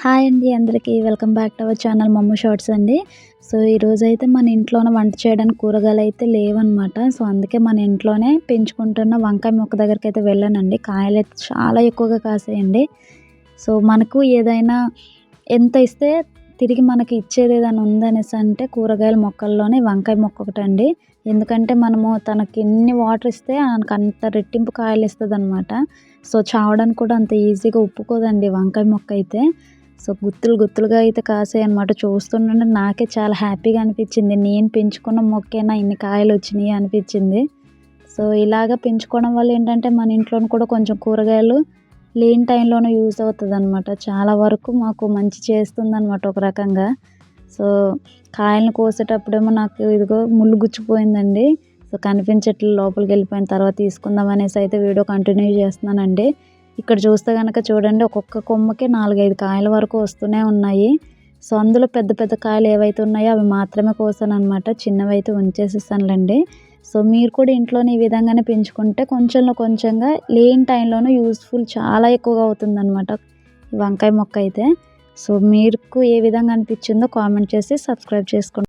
Hi అండి అందరికీ. Welcome back to our channel మమ్ము షార్ట్స్ అండి. సో, ఈరోజైతే మన ఇంట్లోనే వంట చేయడానికి కూరగాయలైతే లేవనమాట. సో, అందుకే మన ఇంట్లోనే పెంచుకుంటున్న వంకాయ మొక్క దగ్గరికైతే వెళ్ళానండి. కాయలైతే చాలా ఎక్కువగా కాసాయండి. సో, మనకు ఏదైనా ఎంత ఇస్తే తిరిగి మనకి ఇచ్చేదేదైనా ఉందనేసి అంటే కూరగాయల మొక్కల్లోనే వంకాయ మొక్క ఒకటండి. ఎందుకంటే మనము తనకి ఎన్ని వాటర్ ఇస్తే మనకంత రెట్టింపు కాయలిస్తదనమాట. సో, చావడానికి కూడా అంత ఈజీగా ఒప్పుకోదండి వంకాయ మొక్కయితే. సో, గుత్తులు గుత్తులుగా అయితే కాసాయనమాట. చూస్తుంటేనే నాకే చాలా హ్యాపీగా అనిపిచ్చింది. నేను పెంచుకున్న మొక్కేనా ఇన్ని కాయలొచ్చినియి అనిపిచ్చింది. సో, ఇలాగ పెంచుకోవడం వల్ల ఏంటంటే మన ఇంట్లోను కూడా కొంచెం కూరగాయలు లేని టైంలోనే యూజ్ అవుతదనమాట. చాలా వరకు మాకు మంచి చేస్తుందనమాట ఒక రకంగా. సో, కాయలను కోసేటప్పుడేమో నాకు ఇదిగో ముల్లు గుచ్చుకుపోయిందండి. సో, కనిపించట్లే లోపలికెళ్ళిపోయిన తర్వాత తీసుకుందాం అనేసి అయితే వీడియో కంటిన్యూ చేస్తున్నానండి. ఇక్కడ చూస్తే గనక చూడండి ఒక్కొక్క కొమ్మకి 4, 5 కాయల వరకు వస్తూనే ఉన్నాయి. సో, అందులో పెద్ద పెద్ద కాయలు ఏవైతే ఉన్నాయో అవి మాత్రమే కోసాననమాట. చిన్నవైతే ఉంచేసేసానులెండి. సో, మీరు కూడా ఇంట్లోనే ఈ విధంగానే పెంచుకుంటే కొంచెంలో కొంచెంగా లేని టైంలోనూ యూజ్‌ఫుల్ చాలా ఎక్కువగా అవుతుందనమాట ఈ వంకాయ మొక్క అయితే. సో, మీకు ఏ విధంగా అనిపించిందో కామెంట్ చేసి సబ్స్క్రైబ్ చేసుకోండి.